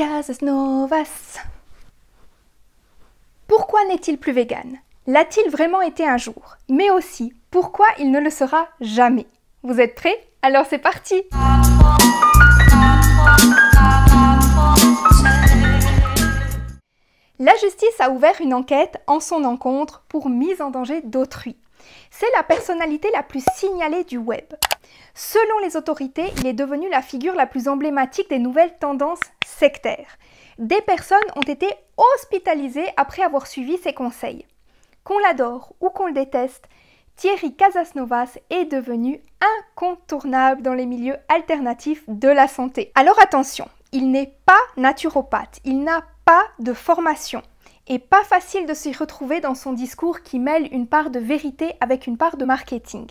Casasnovas. Pourquoi n'est-il plus vegan? L'a-t-il vraiment été un jour? Mais aussi, pourquoi il ne le sera jamais? Vous êtes prêts? Alors c'est parti! La justice a ouvert une enquête en son encontre pour mise en danger d'autrui. C'est la personnalité la plus signalée du web. Selon les autorités, il est devenu la figure la plus emblématique des nouvelles tendances sectaires. Des personnes ont été hospitalisées après avoir suivi ses conseils. Qu'on l'adore ou qu'on le déteste, Thierry Casasnovas est devenu incontournable dans les milieux alternatifs de la santé. Alors attention, il n'est pas naturopathe, il n'a pas de formation. Et pas facile de s'y retrouver dans son discours qui mêle une part de vérité avec une part de marketing.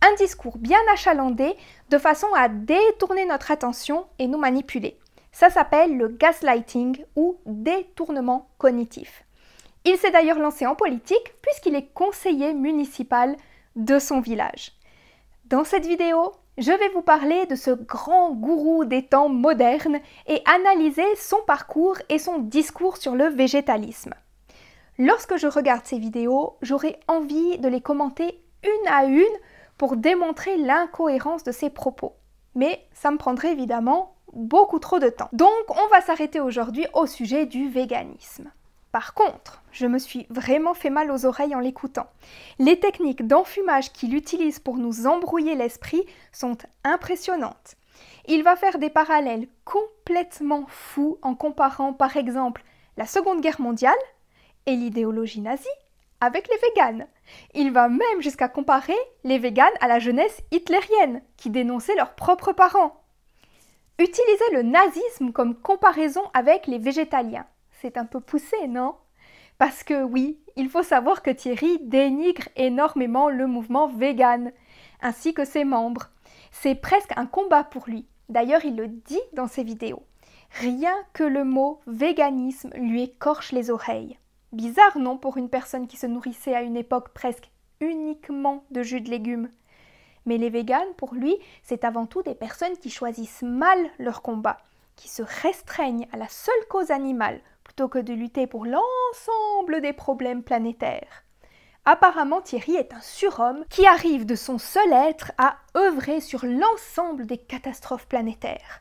Un discours bien achalandé de façon à détourner notre attention et nous manipuler. Ça s'appelle le gaslighting ou détournement cognitif. Il s'est d'ailleurs lancé en politique puisqu'il est conseiller municipal de son village. Dans cette vidéo, je vais vous parler de ce grand gourou des temps modernes et analyser son parcours et son discours sur le végétalisme. Lorsque je regarde ces vidéos, j'aurai envie de les commenter une à une pour démontrer l'incohérence de ses propos. Mais ça me prendrait évidemment beaucoup trop de temps. Donc on va s'arrêter aujourd'hui au sujet du véganisme. Par contre, je me suis vraiment fait mal aux oreilles en l'écoutant. Les techniques d'enfumage qu'il utilise pour nous embrouiller l'esprit sont impressionnantes. Il va faire des parallèles complètement fous en comparant par exemple la Seconde Guerre mondiale et l'idéologie nazie avec les véganes. Il va même jusqu'à comparer les véganes à la jeunesse hitlérienne qui dénonçait leurs propres parents. Utiliser le nazisme comme comparaison avec les végétaliens. C'est un peu poussé, non? Parce que oui, il faut savoir que Thierry dénigre énormément le mouvement vegan, ainsi que ses membres. C'est presque un combat pour lui. D'ailleurs, il le dit dans ses vidéos. Rien que le mot véganisme lui écorche les oreilles. Bizarre, non, pour une personne qui se nourrissait à une époque presque uniquement de jus de légumes. Mais les véganes, pour lui, c'est avant tout des personnes qui choisissent mal leur combat, qui se restreignent à la seule cause animale, plutôt que de lutter pour l'ensemble des problèmes planétaires. Apparemment, Thierry est un surhomme qui arrive de son seul être à œuvrer sur l'ensemble des catastrophes planétaires.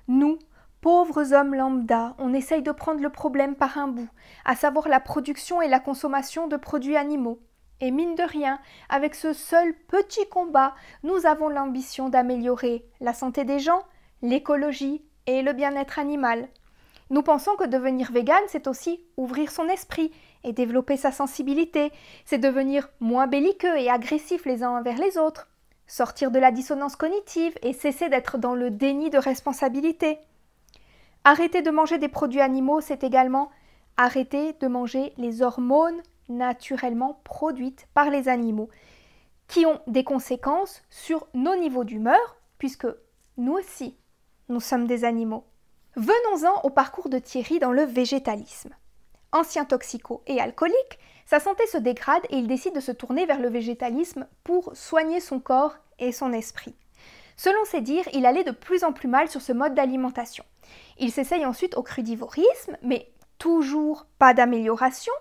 Nous, pauvres hommes lambda, on essaye de prendre le problème par un bout, à savoir la production et la consommation de produits animaux. Et mine de rien, avec ce seul petit combat, nous avons l'ambition d'améliorer la santé des gens, l'écologie et le bien-être animal. Nous pensons que devenir vegan, c'est aussi ouvrir son esprit et développer sa sensibilité, c'est devenir moins belliqueux et agressif les uns envers les autres, sortir de la dissonance cognitive et cesser d'être dans le déni de responsabilité. Arrêter de manger des produits animaux, c'est également arrêter de manger les hormones naturellement produites par les animaux, qui ont des conséquences sur nos niveaux d'humeur, puisque nous aussi, nous sommes des animaux. Venons-en au parcours de Thierry dans le végétalisme. Ancien toxico et alcoolique, sa santé se dégrade et il décide de se tourner vers le végétalisme pour soigner son corps et son esprit. Selon ses dires, il allait de plus en plus mal sur ce mode d'alimentation. Il s'essaye ensuite au crudivorisme, mais toujours pas d'amélioration.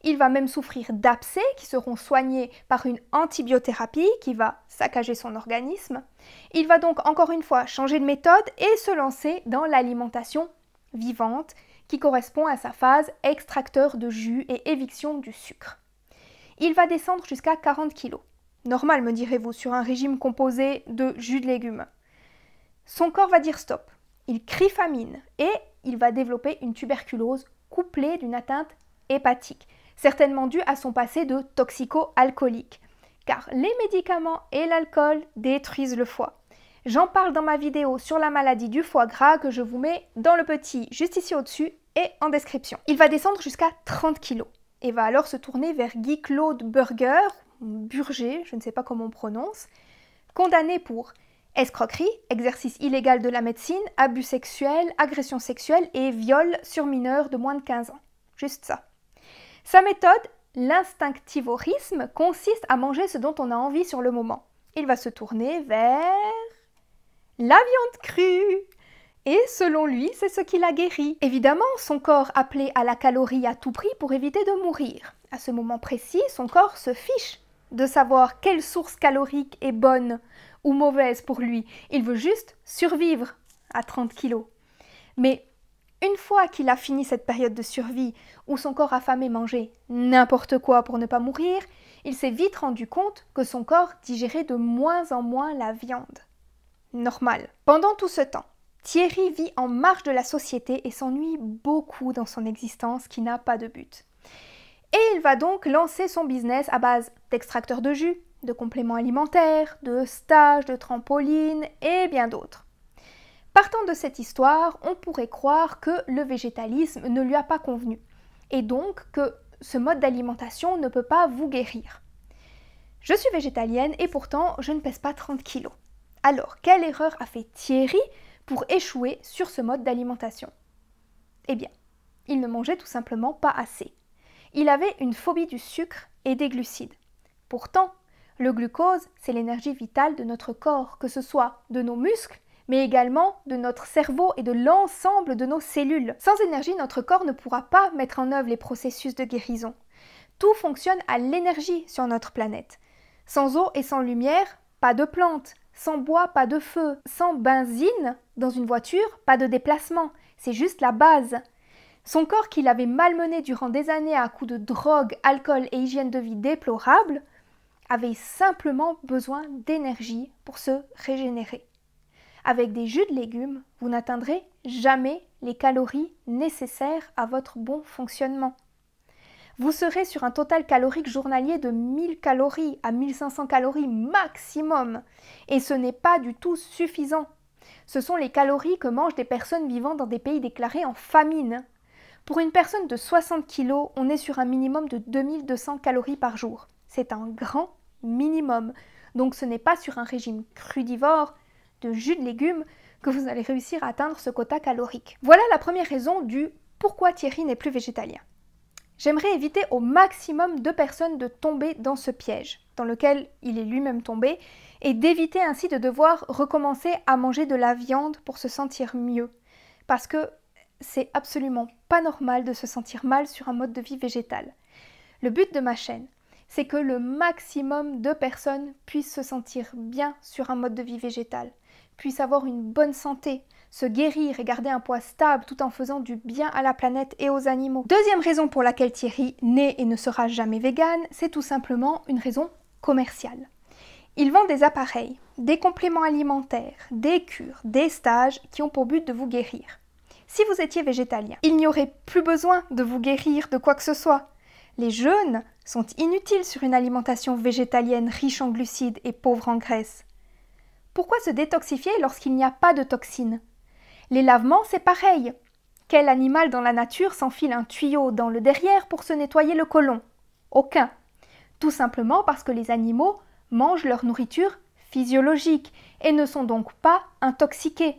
Il va même souffrir d'abcès qui seront soignés par une antibiothérapie qui va saccager son organisme. Il va donc encore une fois changer de méthode et se lancer dans l'alimentation vivante qui correspond à sa phase extracteur de jus et éviction du sucre. Il va descendre jusqu'à 40 kg. Normal, me direz-vous, sur un régime composé de jus de légumes. Son corps va dire stop. Il crie famine et il va développer une tuberculose couplée d'une atteinte hépatique, certainement due à son passé de toxico-alcoolique, car les médicaments et l'alcool détruisent le foie. J'en parle dans ma vidéo sur la maladie du foie gras que je vous mets dans le petit juste ici au-dessus et en description. Il va descendre jusqu'à 30 kg et va alors se tourner vers Guy-Claude Burger, je ne sais pas comment on prononce, condamné pour escroquerie, exercice illégal de la médecine, abus sexuels, agression sexuelle et viol sur mineurs de moins de 15 ans. Juste ça. Sa méthode, l'instinctivorisme, consiste à manger ce dont on a envie sur le moment. Il va se tourner vers la viande crue. Et selon lui, c'est ce qui l'a guéri. Évidemment, son corps appelait à la calorie à tout prix pour éviter de mourir. À ce moment précis, son corps se fiche de savoir quelle source calorique est bonne ou mauvaise pour lui. Il veut juste survivre à 30 kilos. Mais une fois qu'il a fini cette période de survie où son corps affamé mangeait n'importe quoi pour ne pas mourir, il s'est vite rendu compte que son corps digérait de moins en moins la viande. Normal. Pendant tout ce temps, Thierry vit en marge de la société et s'ennuie beaucoup dans son existence qui n'a pas de but. Et il va donc lancer son business à base d'extracteurs de jus, de compléments alimentaires, de stages, de trampolines et bien d'autres. Partant de cette histoire, on pourrait croire que le végétalisme ne lui a pas convenu et donc que ce mode d'alimentation ne peut pas vous guérir. Je suis végétalienne et pourtant je ne pèse pas 30 kilos. Alors, quelle erreur a fait Thierry pour échouer sur ce mode d'alimentation? Eh bien, il ne mangeait tout simplement pas assez. Il avait une phobie du sucre et des glucides. Pourtant, le glucose, c'est l'énergie vitale de notre corps, que ce soit de nos muscles, mais également de notre cerveau et de l'ensemble de nos cellules. Sans énergie, notre corps ne pourra pas mettre en œuvre les processus de guérison. Tout fonctionne à l'énergie sur notre planète. Sans eau et sans lumière, pas de plantes. Sans bois, pas de feu. Sans benzine, dans une voiture, pas de déplacement. C'est juste la base. Son corps qu'il avait malmené durant des années à coups de drogue, alcool et hygiène de vie déplorable, avait simplement besoin d'énergie pour se régénérer. Avec des jus de légumes, vous n'atteindrez jamais les calories nécessaires à votre bon fonctionnement. Vous serez sur un total calorique journalier de 1000 calories à 1500 calories maximum. Et ce n'est pas du tout suffisant. Ce sont les calories que mangent des personnes vivant dans des pays déclarés en famine. Pour une personne de 60 kg, on est sur un minimum de 2200 calories par jour. C'est un grand minimum. Donc ce n'est pas sur un régime crudivore de jus de légumes que vous allez réussir à atteindre ce quota calorique. Voilà la première raison du pourquoi Thierry n'est plus végétalien. J'aimerais éviter au maximum de personnes de tomber dans ce piège dans lequel il est lui-même tombé et d'éviter ainsi de devoir recommencer à manger de la viande pour se sentir mieux. Parce que c'est absolument pas normal de se sentir mal sur un mode de vie végétal. Le but de ma chaîne, c'est que le maximum de personnes puissent se sentir bien sur un mode de vie végétal, puissent avoir une bonne santé, se guérir et garder un poids stable tout en faisant du bien à la planète et aux animaux. Deuxième raison pour laquelle Thierry n'est et ne sera jamais vegan, c'est tout simplement une raison commerciale. Il vend des appareils, des compléments alimentaires, des cures, des stages qui ont pour but de vous guérir. Si vous étiez végétalien, il n'y aurait plus besoin de vous guérir de quoi que ce soit. Les jeûnes sont inutiles sur une alimentation végétalienne riche en glucides et pauvre en graisse. Pourquoi se détoxifier lorsqu'il n'y a pas de toxines? Les lavements, c'est pareil. Quel animal dans la nature s'enfile un tuyau dans le derrière pour se nettoyer le côlon? Aucun. Tout simplement parce que les animaux mangent leur nourriture physiologique et ne sont donc pas intoxiqués.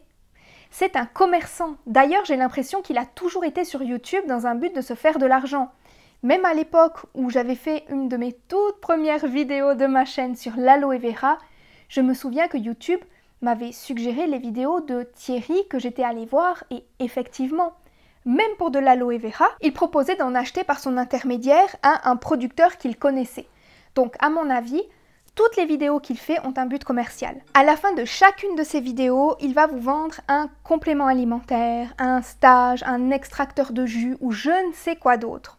C'est un commerçant. D'ailleurs, j'ai l'impression qu'il a toujours été sur YouTube dans un but de se faire de l'argent. Même à l'époque où j'avais fait une de mes toutes premières vidéos de ma chaîne sur l'aloe vera, je me souviens que YouTube m'avait suggéré les vidéos de Thierry que j'étais allée voir et effectivement, même pour de l'aloe vera, il proposait d'en acheter par son intermédiaire à un producteur qu'il connaissait. Donc à mon avis, toutes les vidéos qu'il fait ont un but commercial. À la fin de chacune de ces vidéos, il va vous vendre un complément alimentaire, un stage, un extracteur de jus ou je ne sais quoi d'autre.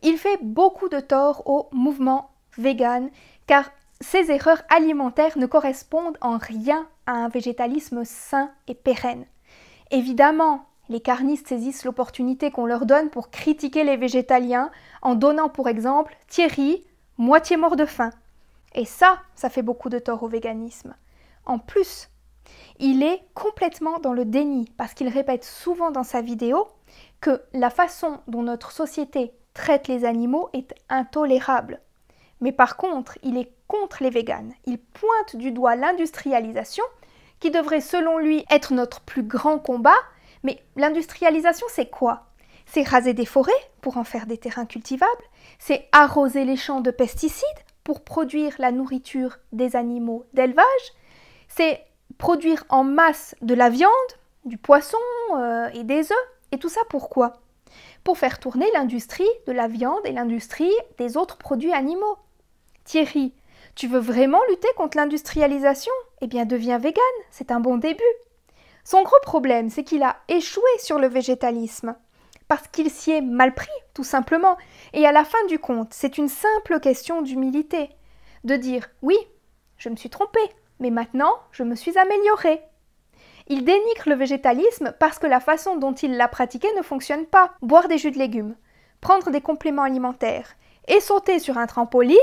Il fait beaucoup de tort au mouvement vegan car ces erreurs alimentaires ne correspondent en rien à un végétalisme sain et pérenne. Évidemment, les carnistes saisissent l'opportunité qu'on leur donne pour critiquer les végétaliens en donnant pour exemple Thierry, moitié mort de faim. Et ça fait beaucoup de tort au véganisme. En plus, il est complètement dans le déni parce qu'il répète souvent dans sa vidéo que la façon dont notre société traite les animaux est intolérable. Mais par contre, il est contre les véganes. Il pointe du doigt l'industrialisation, qui devrait selon lui être notre plus grand combat. Mais l'industrialisation, c'est quoi? C'est raser des forêts pour en faire des terrains cultivables, c'est arroser les champs de pesticides pour produire la nourriture des animaux d'élevage, c'est produire en masse de la viande du poisson et des œufs. Et tout ça pourquoi? Pour faire tourner l'industrie de la viande et l'industrie des autres produits animaux. Thierry, tu veux vraiment lutter contre l'industrialisation? Eh bien, deviens végane, c'est un bon début. Son gros problème, c'est qu'il a échoué sur le végétalisme, parce qu'il s'y est mal pris, tout simplement. Et à la fin du compte, c'est une simple question d'humilité, de dire « Oui, je me suis trompé, mais maintenant, je me suis amélioré ». Il dénigre le végétalisme parce que la façon dont il l'a pratiqué ne fonctionne pas. Boire des jus de légumes, prendre des compléments alimentaires et sauter sur un trampoline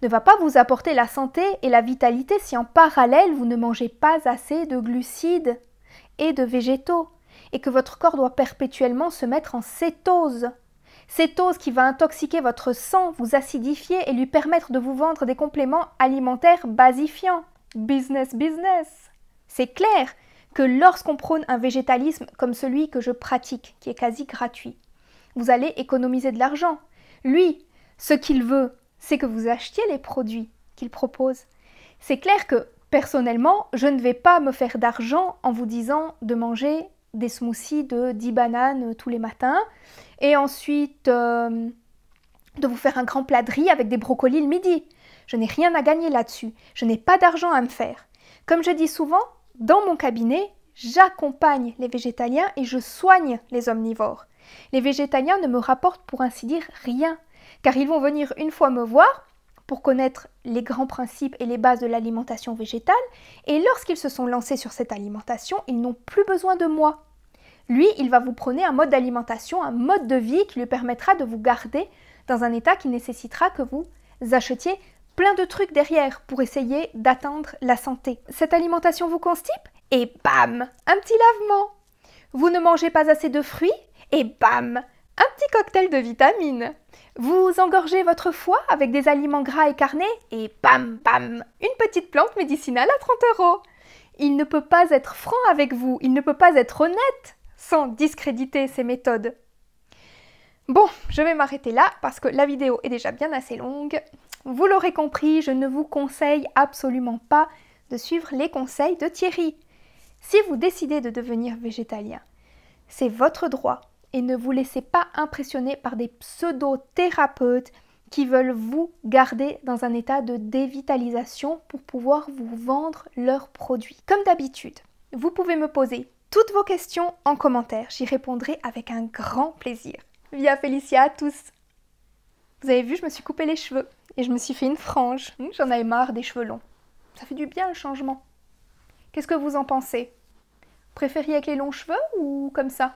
ne va pas vous apporter la santé et la vitalité si en parallèle vous ne mangez pas assez de glucides et de végétaux et que votre corps doit perpétuellement se mettre en cétose. Cétose qui va intoxiquer votre sang, vous acidifier et lui permettre de vous vendre des compléments alimentaires basifiants. Business, business. C'est clair que lorsqu'on prône un végétalisme comme celui que je pratique, qui est quasi gratuit, vous allez économiser de l'argent. Lui, ce qu'il veut, c'est que vous achetiez les produits qu'il propose. C'est clair que, personnellement, je ne vais pas me faire d'argent en vous disant de manger des smoothies de 10 bananes tous les matins et ensuite de vous faire un grand plat de riz avec des brocolis le midi. Je n'ai rien à gagner là-dessus. Je n'ai pas d'argent à me faire. Comme je dis souvent, dans mon cabinet, j'accompagne les végétaliens et je soigne les omnivores. Les végétaliens ne me rapportent pour ainsi dire rien, car ils vont venir une fois me voir pour connaître les grands principes et les bases de l'alimentation végétale, et lorsqu'ils se sont lancés sur cette alimentation, ils n'ont plus besoin de moi. Lui, il va vous prôner un mode d'alimentation, un mode de vie qui lui permettra de vous garder dans un état qui nécessitera que vous achetiez plein de trucs derrière pour essayer d'atteindre la santé. Cette alimentation vous constipe? Et bam, un petit lavement. Vous ne mangez pas assez de fruits? Et bam, un petit cocktail de vitamines. Vous engorgez votre foie avec des aliments gras et carnés? Et bam, bam, une petite plante médicinale à 30 €. Il ne peut pas être franc avec vous, il ne peut pas être honnête sans discréditer ses méthodes. Bon, je vais m'arrêter là parce que la vidéo est déjà bien assez longue. Vous l'aurez compris, je ne vous conseille absolument pas de suivre les conseils de Thierry. Si vous décidez de devenir végétalien, c'est votre droit et ne vous laissez pas impressionner par des pseudo-thérapeutes qui veulent vous garder dans un état de dévitalisation pour pouvoir vous vendre leurs produits. Comme d'habitude, vous pouvez me poser toutes vos questions en commentaire, j'y répondrai avec un grand plaisir. Via Félicia à tous! Vous avez vu, je me suis coupé les cheveux et je me suis fait une frange. J'en avais marre des cheveux longs. Ça fait du bien le changement. Qu'est-ce que vous en pensez? Préfériez avec les longs cheveux ou comme ça?